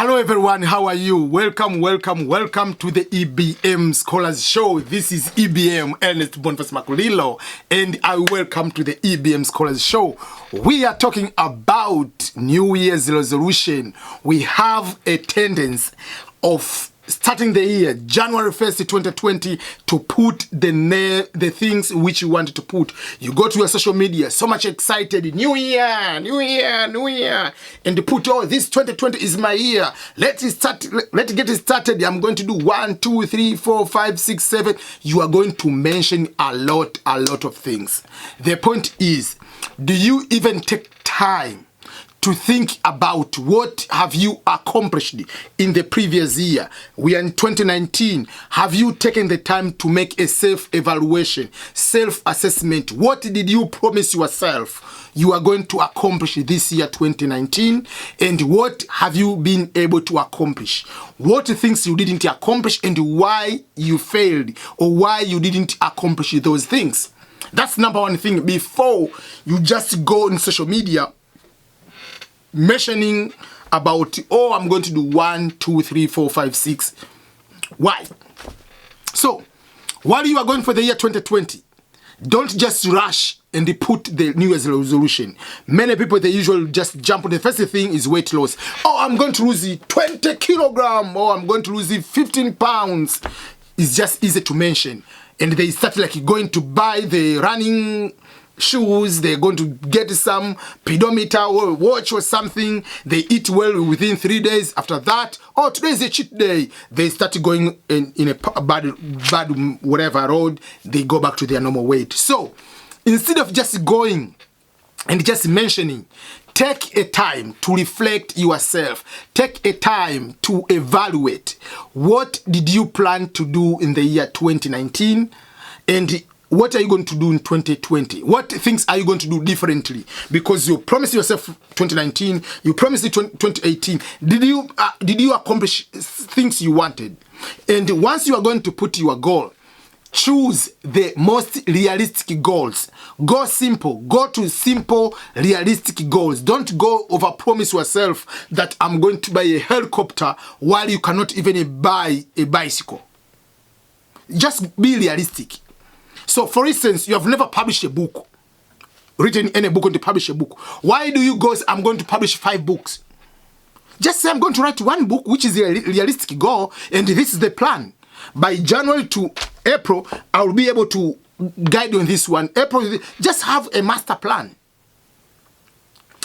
Hello everyone, how are you? Welcome to the EBM Scholars Show. This is EBM Ernest Boniface Makulilo, and I welcome to the EBM Scholars Show. We are talking about New Year's resolution. We have a tendency of starting the year, January 1st, 2020, to put the things which you want to put. You go to your social media, so much excited, New Year, and you put, oh, this 2020 is my year. Let's get it started. I'm going to do 1, 2, 3, 4, 5, 6, 7. You are going to mention a lot of things. The point is, do you even take time to think about what have you accomplished in the previous year? We are in 2019. Have you taken the time to make a self-evaluation, self-assessment? What did you promise yourself you are going to accomplish this year 2019? And what have you been able to accomplish? What things you didn't accomplish and why you failed or why you didn't accomplish those things? That's number one thing before you just go on social media mentioning about, oh, I'm going to do 1, 2, 3, 4, 5, 6. Why? So, while you are going for the year 2020, don't just rush and put the New Year's resolution. Many people, they usually just jump on the first thing is weight loss. Oh, I'm going to lose 20 kilograms, or I'm going to lose 15 pounds. It's just easy to mention. And they start like going to buy the running shoes, they're going to get some pedometer or watch or something. They eat well within 3 days. After that, oh, today is a cheat day. They start going in a bad whatever road. They go back to their normal weight. So instead of just going and just mentioning, take a time to reflect yourself. Take a time to evaluate. What did you plan to do in the year 2019? And what are you going to do in 2020? What things are you going to do differently? Because you promised yourself 2019, you promised 2018. Did you accomplish things you wanted? And once you are going to put your goal, choose the most realistic goals. Go simple. Go to simple, realistic goals. Don't go over-promise yourself that I'm going to buy a helicopter while you cannot even buy a bicycle. Just be realistic. So, for instance, you have never published a book, written any book, and to publish a book. Why do you go, I'm going to publish 5 books? Just say I'm going to write 1 book, which is a realistic goal, and this is the plan. By January to April, I will be able to guide you on this one. April, just have a master plan.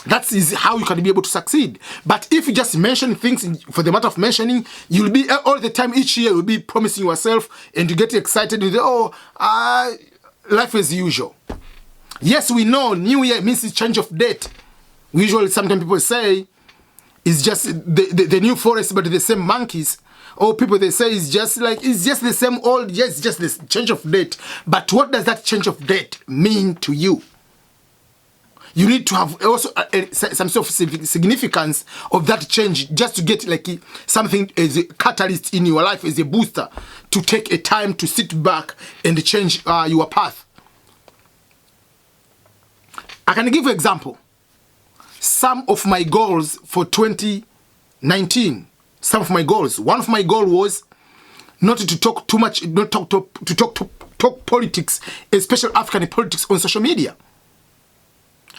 That is how you can be able to succeed. But if you just mention things for the matter of mentioning, you'll be all the time, each year, you'll be promising yourself and you get excited with, life as usual. Yes, we know New Year means change of date. Usually, sometimes people say it's just the new forest, but the same monkeys. Or people, they say it's just the same old, yes, just this change of date. But what does that change of date mean to you? You need to have also some sort of significance of that change, just to get like something as a catalyst in your life, as a booster, to take a time to sit back and change your path. I can give you an example. Some of my goals for 2019, some of my goals. One of my goals was not to talk too much, not to talk politics, especially African politics on social media.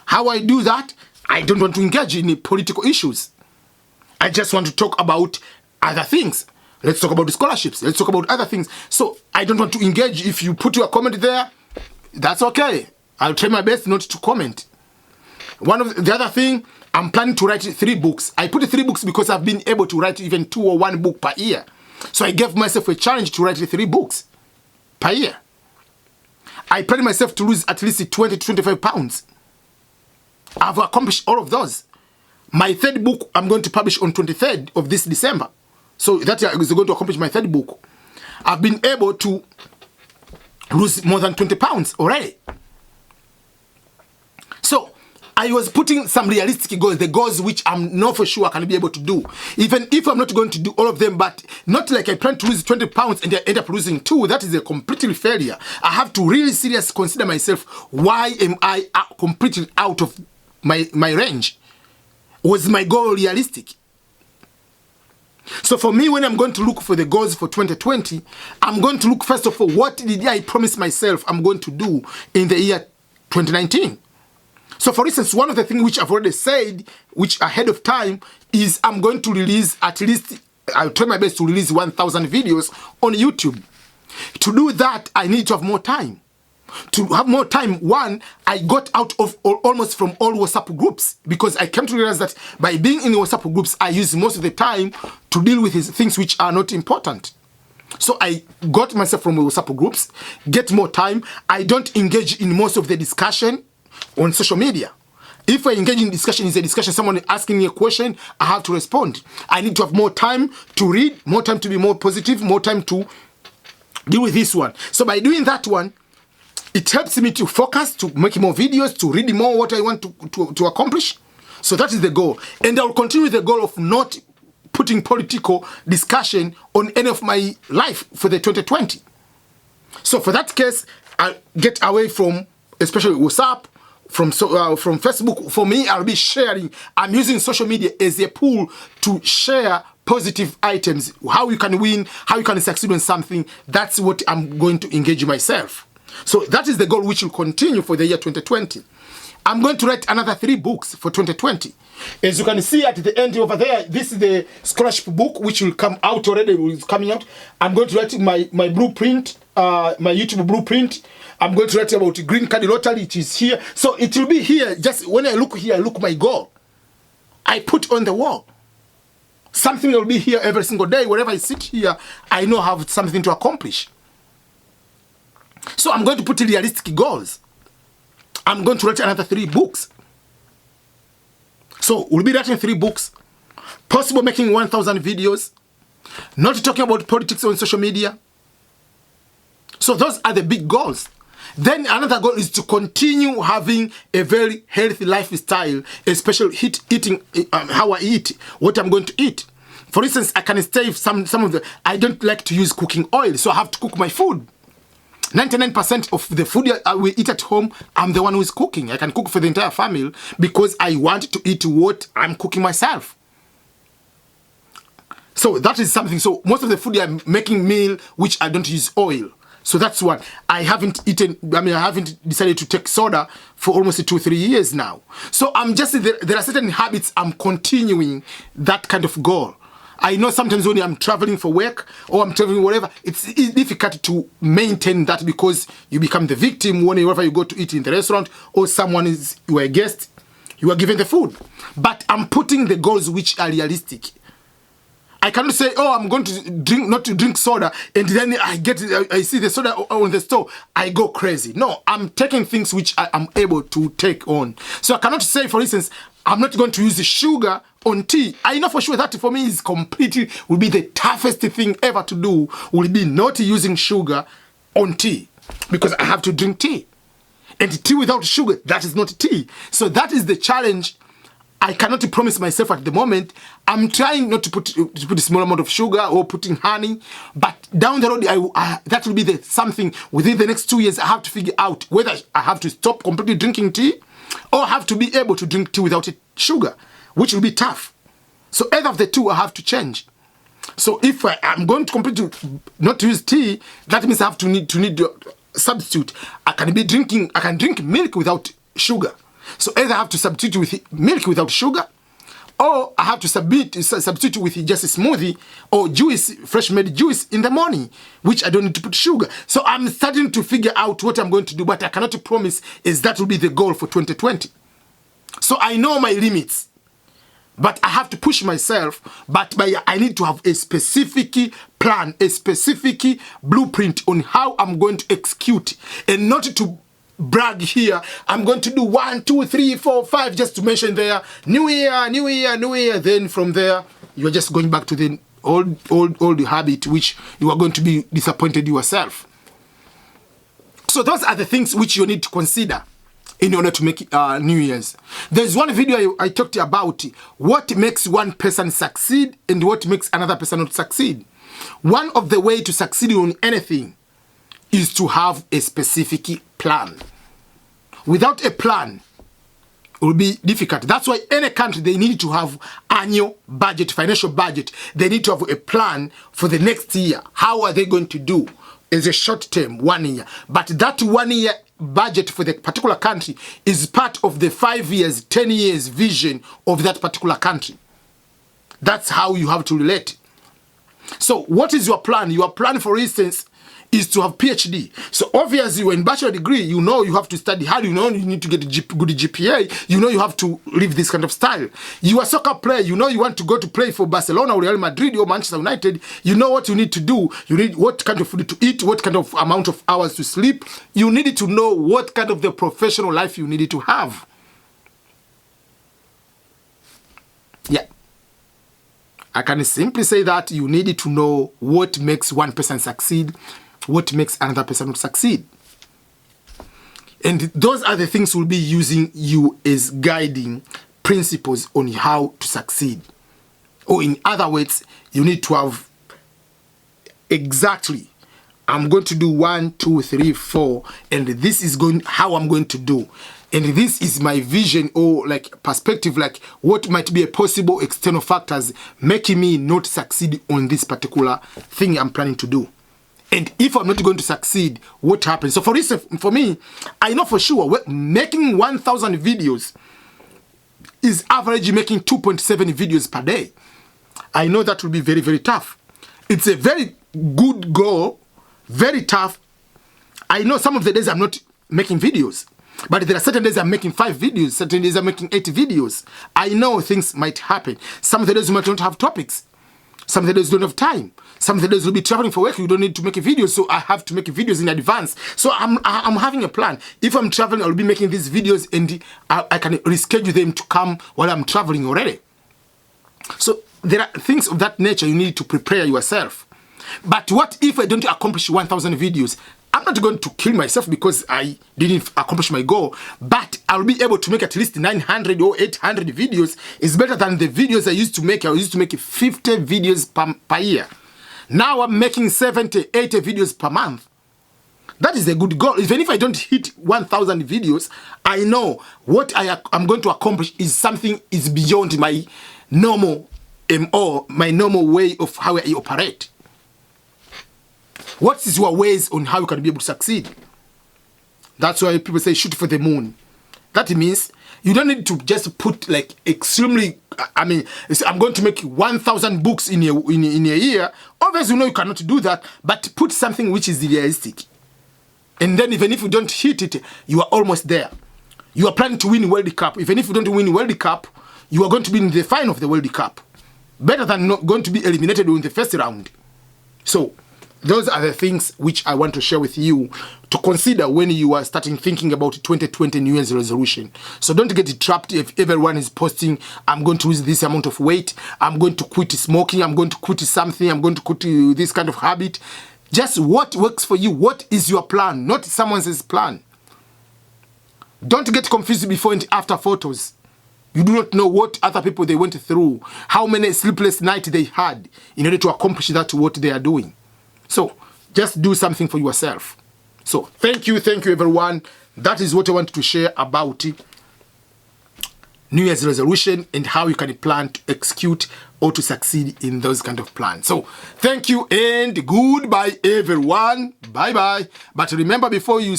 How I do that? I don't want to engage in political issues. I just want to talk about other things. Let's talk about the scholarships. Let's talk about other things. So I don't want to engage. If you put your comment there, that's okay. I'll try my best not to comment. The other thing, I'm planning to write 3 books. I put 3 books because I've been able to write even 2 or 1 book per year. So I gave myself a challenge to write 3 books per year. I plan myself to lose at least 20 to 25 pounds. I've accomplished all of those. My 3rd book, I'm going to publish on 23rd of this December. So that is going to accomplish my 3rd book. I've been able to lose more than 20 pounds already. So I was putting some realistic goals, the goals which I'm not for sure I can be able to do. Even if I'm not going to do all of them, but not like I plan to lose 20 pounds and I end up losing 2. That is a complete failure. I have to really seriously consider myself. Why am I completely out of my range? Was my goal realistic? So for me, when I'm going to look for the goals for 2020, I'm going to look first of all, what did I promise myself I'm going to do in the year 2019? So for instance, one of the things which I've already said, which ahead of time, is I'm going to release at least, I'll try my best to release 1,000 videos on YouTube. To do that, I need to have more time. To have more time, one, I got out of almost from all WhatsApp groups, because I came to realize that by being in the WhatsApp groups, I use most of the time to deal with things which are not important. So I got myself from the WhatsApp groups, get more time. I don't engage in most of the discussion on social media. If I engage in discussion, is a discussion, someone asking me a question, I have to respond. I need to have more time to read, more time to be more positive, more time to deal with this one. So by doing that one, it helps me to focus, to make more videos, to read more what I want to accomplish. So that is the goal. And I'll continue with the goal of not putting political discussion on any of my life for the 2020. So for that case, I'll get away from, especially WhatsApp, from Facebook. For me, I'll be sharing. I'm using social media as a pool to share positive items, how you can win, how you can succeed on something. That's what I'm going to engage myself. So that is the goal which will continue for the year 2020. I'm going to write another 3 books for 2020. As you can see at the end over there, this is the scholarship book which will come out already, is coming out. I'm going to write my blueprint, my YouTube blueprint. I'm going to write about Green Card Lottery, it is here. So it will be here, just when I look here, I look my goal. I put on the wall. Something will be here every single day. Wherever I sit here, I know I have something to accomplish. So I'm going to put realistic goals. I'm going to write another 3 books. So we'll be writing 3 books. Possible making 1,000 videos. Not talking about politics on social media. So those are the big goals. Then another goal is to continue having a very healthy lifestyle, especially eating, how I eat, what I'm going to eat. For instance, I can save some of the, I don't like to use cooking oil, so I have to cook my food. 99% of the food we eat at home, I'm the one who is cooking. I can cook for the entire family because I want to eat what I'm cooking myself. So that is something. So most of the food I'm making meal which I don't use oil. So that's one. I haven't decided to take soda for almost 2-3 years now. So I'm just, there are certain habits I'm continuing that kind of goal. I know sometimes when I'm traveling for work or I'm traveling whatever, it's difficult to maintain that because you become the victim whenever you go to eat in the restaurant or you are a guest, you are given the food. But I'm putting the goals which are realistic. I cannot say, oh, I'm going to not to drink soda, and then I see the soda on the store, I go crazy. No, I'm taking things which I am able to take on. So I cannot say, for instance, I'm not going to use the sugar on tea. I know for sure that for me is will be the toughest thing ever to do, will be not using sugar on tea, because I have to drink tea. And tea without sugar, that is not tea. So that is the challenge. I cannot promise myself at the moment. I'm trying not to put a small amount of sugar or putting honey, but down the road, that will be something within the next 2 years. I have to figure out whether I have to stop completely drinking tea or have to be able to drink tea without sugar, which will be tough. So either of the two, I have to change. So if I'm going to completely not use tea, that means I have to need substitute. I can drink milk without sugar. So either I have to substitute with milk without sugar, or I have to substitute with just a smoothie or juice, fresh made juice in the morning, which I don't need to put sugar. So I'm starting to figure out what I'm going to do, but I cannot promise is that will be the goal for 2020. So I know my limits, but I have to push myself, but I need to have a specific plan, a specific blueprint on how I'm going to execute, and not to brag here. I'm going to do 1, 2, 3, 4, 5 just to mention there. New year, new year, new year. Then from there, you're just going back to the old habit, which you are going to be disappointed yourself. So those are the things which you need to consider in order to make New Year's. There's one video I talked about what makes one person succeed and what makes another person not succeed. One of the way to succeed on anything is to have a specific plan. Without a plan, will be difficult. That's why any country, they need to have annual budget, financial budget. They need to have a plan for the next year. How are they going to do? Is a short term, 1 year. But that 1 year budget for the particular country is part of the 5 years, 10 years vision of that particular country. That's how you have to relate. So what is your plan? Your plan, for instance, is to have PhD. So obviously, when bachelor degree, you know you have to study hard. You know you need to get a good GPA. You know you have to live this kind of style. You are a soccer player. You know you want to go to play for Barcelona or Real Madrid or Manchester United. You know what you need to do. You need what kind of food to eat, what kind of amount of hours to sleep. You need to know what kind of the professional life you need to have. Yeah. I can simply say that you need to know what makes one person succeed, what makes another person not succeed. And those are the things we'll be using you as guiding principles on how to succeed. Or in other words, you need to have exactly, I'm going to do 1, 2, 3, 4, and this is how I'm going to do. And this is my vision or like perspective, like what might be a possible external factors making me not succeed on this particular thing I'm planning to do. And if I'm not going to succeed, what happens? So for instance, for me, I know for sure making 1,000 videos is average making 2.7 videos per day. I know that will be very, very tough. It's a very good goal, very tough. I know some of the days I'm not making videos, but there are certain days I'm making 5 videos, certain days I'm making 8 videos. I know things might happen. Some of the days you might not have topics. Some of the days you don't have time. Some of the days you'll be traveling for work. You don't need to make a video, so I have to make videos in advance. So I'm having a plan. If I'm traveling, I'll be making these videos, and I can reschedule them to come while I'm traveling already. So there are things of that nature you need to prepare yourself. But what if I don't accomplish 1,000 videos? I'm not going to kill myself because I didn't accomplish my goal, but I'll be able to make at least 900 or 800 videos. It's better than the videos I used to make. I used to make 50 videos per year. Now I'm making 70, 80 videos per month. That is a good goal. Even if I don't hit 1,000 videos, I know what I'm going to accomplish is something is beyond my normal MO, my normal way of how I operate. What is your ways on how you can be able to succeed? That's why people say shoot for the moon. That means you don't need to just put like extremely, I mean, I'm going to make 1,000 books in a year. Obviously, you know you cannot do that, but put something which is realistic. And then even if you don't hit it, you are almost there. You are planning to win World Cup. Even if you don't win World Cup, you are going to be in the final of the World Cup. Better than not going to be eliminated in the first round. So those are the things which I want to share with you to consider when you are starting thinking about 2020 New Year's resolution. So don't get trapped if everyone is posting, I'm going to lose this amount of weight, I'm going to quit smoking, I'm going to quit something, I'm going to quit this kind of habit. Just what works for you. What is your plan? Not someone else's plan. Don't get confused before and after photos. You do not know what other people they went through, how many sleepless nights they had in order to accomplish that what they are doing. So just do something for yourself. So thank you everyone. That is what I wanted to share about New Year's resolution and how you can plan to execute or to succeed in those kind of plans. So thank you and goodbye everyone. Bye bye. But remember, before you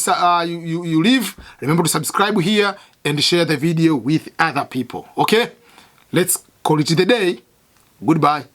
leave, remember to subscribe here and share the video with other people. Okay, let's call it the day. Goodbye.